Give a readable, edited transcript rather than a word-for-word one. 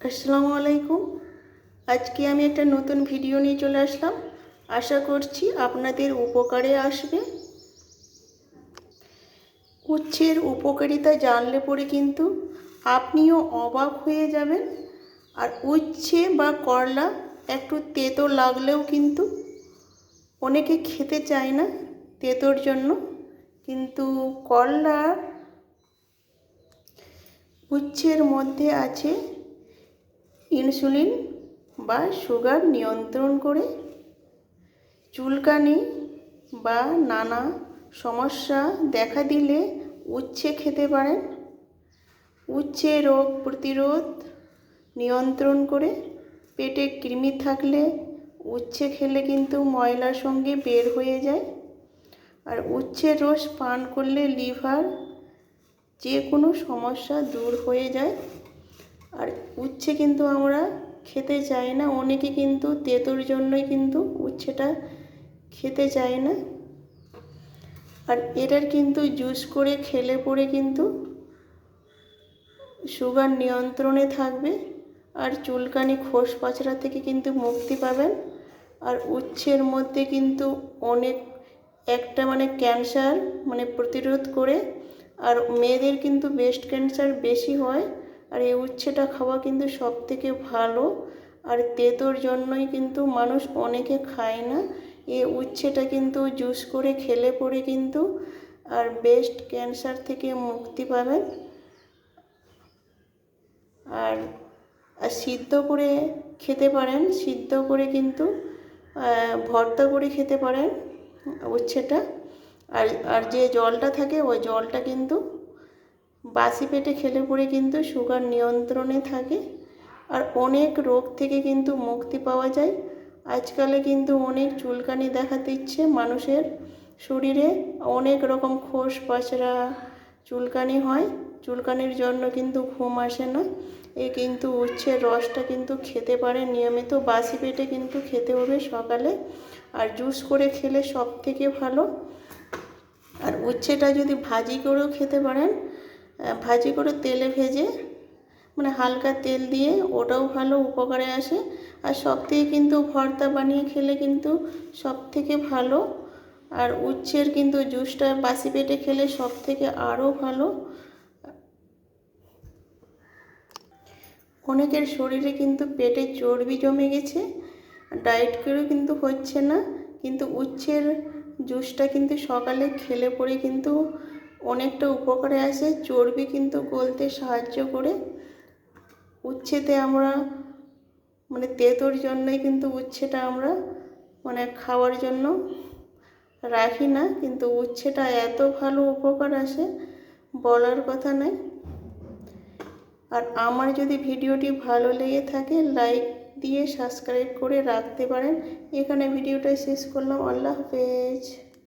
আসসালামু আলাইকুম। আজকে আমি একটা নতুন ভিডিও নিয়ে চলে আসলাম। আশা করছি আপনাদের উপকারে আসবে। উচ্ছের উপকারিতা জানলে পরে কিন্তু আপনিও অবাক হয়ে যাবেন। আর উচ্ছে বা করলা একটু তেতো লাগলেও কিন্তু অনেকে খেতে চায় না তেতোর জন্য, কিন্তু করলা উচ্ছের মধ্যে আছে ইনসুলিন বা সুগার নিয়ন্ত্রণ করে। চুলকানি বা নানা সমস্যা দেখা দিলে উচ্ছে খেতে পারেন। উচ্ছে রোগ প্রতিরোধ নিয়ন্ত্রণ করে। পেটে কৃমি থাকলে উচ্ছে খেলে কিন্তু ময়লার সঙ্গে বের হয়ে যায়। আর উচ্ছের রস পান করলে লিভার যে কোনো সমস্যা দূর হয়ে যায়। আর উচ্ছে কিন্তু আমরা খেতে চাই না, অনেকে কিন্তু তেঁতোর জন্যই কিন্তু উচ্ছেটা খেতে চায় না। আর এটার কিন্তু জুস করে খেলে পরে কিন্তু সুগার নিয়ন্ত্রণে থাকবে। আর চুলকানি খোস পাচড়া থেকে কিন্তু মুক্তি পাবেন। আর উচ্ছের মধ্যে কিন্তু অনেক একটা ক্যান্সার প্রতিরোধ করে। আর মেয়েদের কিন্তু ব্রেস্ট ক্যান্সার বেশি হয়। আর এই উচ্ছেটা খাওয়া কিন্তু সব থেকে ভালো। আর তেঁতোর জন্যই কিন্তু মানুষ অনেকে খায় না। এই উচ্ছেটা কিন্তু জুস করে খেলে পরে কিন্তু আর ব্রেস্ট ক্যান্সার থেকে মুক্তি পাবেন। আর সিদ্ধ করে খেতে পারেন, সিদ্ধ করে কিন্তু ভর্তা করে খেতে পারেন উচ্ছেটা। আর আর যে জলটা থাকে ওই জলটা কিন্তু বাসি পেটে খেলে পরে কিন্তু সুগার নিয়ন্ত্রণে থাকে। আর অনেক রোগ থেকে কিন্তু মুক্তি পাওয়া যায়। আজকালে কিন্তু অনেক চুলকানি দেখা দিচ্ছে মানুষের শরীরে, অনেক রকম খোস পাচড়া চুলকানি হয়। চুলকানির জন্য কিন্তু ঘুম আসে না। কিন্তু উচ্ছের রসটা কিন্তু খেতে পারে নিয়মিত, বাসি পেটে কিন্তু খেতে হবে সকালে। আর জুস করে খেলে সব থেকে ভালো। আর উচ্ছেটা যদি ভাজি করেও খেতে পারেন, ভাজি করে তেলে ভেজে হালকা তেল দিয়ে, ওটাও ভালো উপকারে আসে। আর সব থেকে কিন্তু ভর্তা বানিয়ে খেলে কিন্তু সব থেকে ভালো। আর উচ্ছের কিন্তু জুসটা বাসি পেটে খেলে সব থেকে আরও ভালো। অনেকের শরীরে কিন্তু পেটে চর্বি জমে গেছে, ডায়েট করেও কিন্তু হচ্ছে না, কিন্তু উচ্ছের জুসটা কিন্তু সকালে খেলে পরে কিন্তু অনেকটা উপকারে আসে। চর্বি কিন্তু গলতে সাহায্য করে। উচ্ছেতে আমরা তেঁতোর জন্যই কিন্তু উচ্ছেটা আমরা খাওয়ার জন্য রাখি না, কিন্তু উচ্ছেটা এত ভালো উপকার আসে বলার কথা নয়। আর আমার যদি ভিডিওটি ভালো লেগে থাকে লাইক দিয়ে সাবস্ক্রাইব করে রাখতে পারেন। এখানে ভিডিওটা শেষ করলাম। আল্লাহ হাফেজ।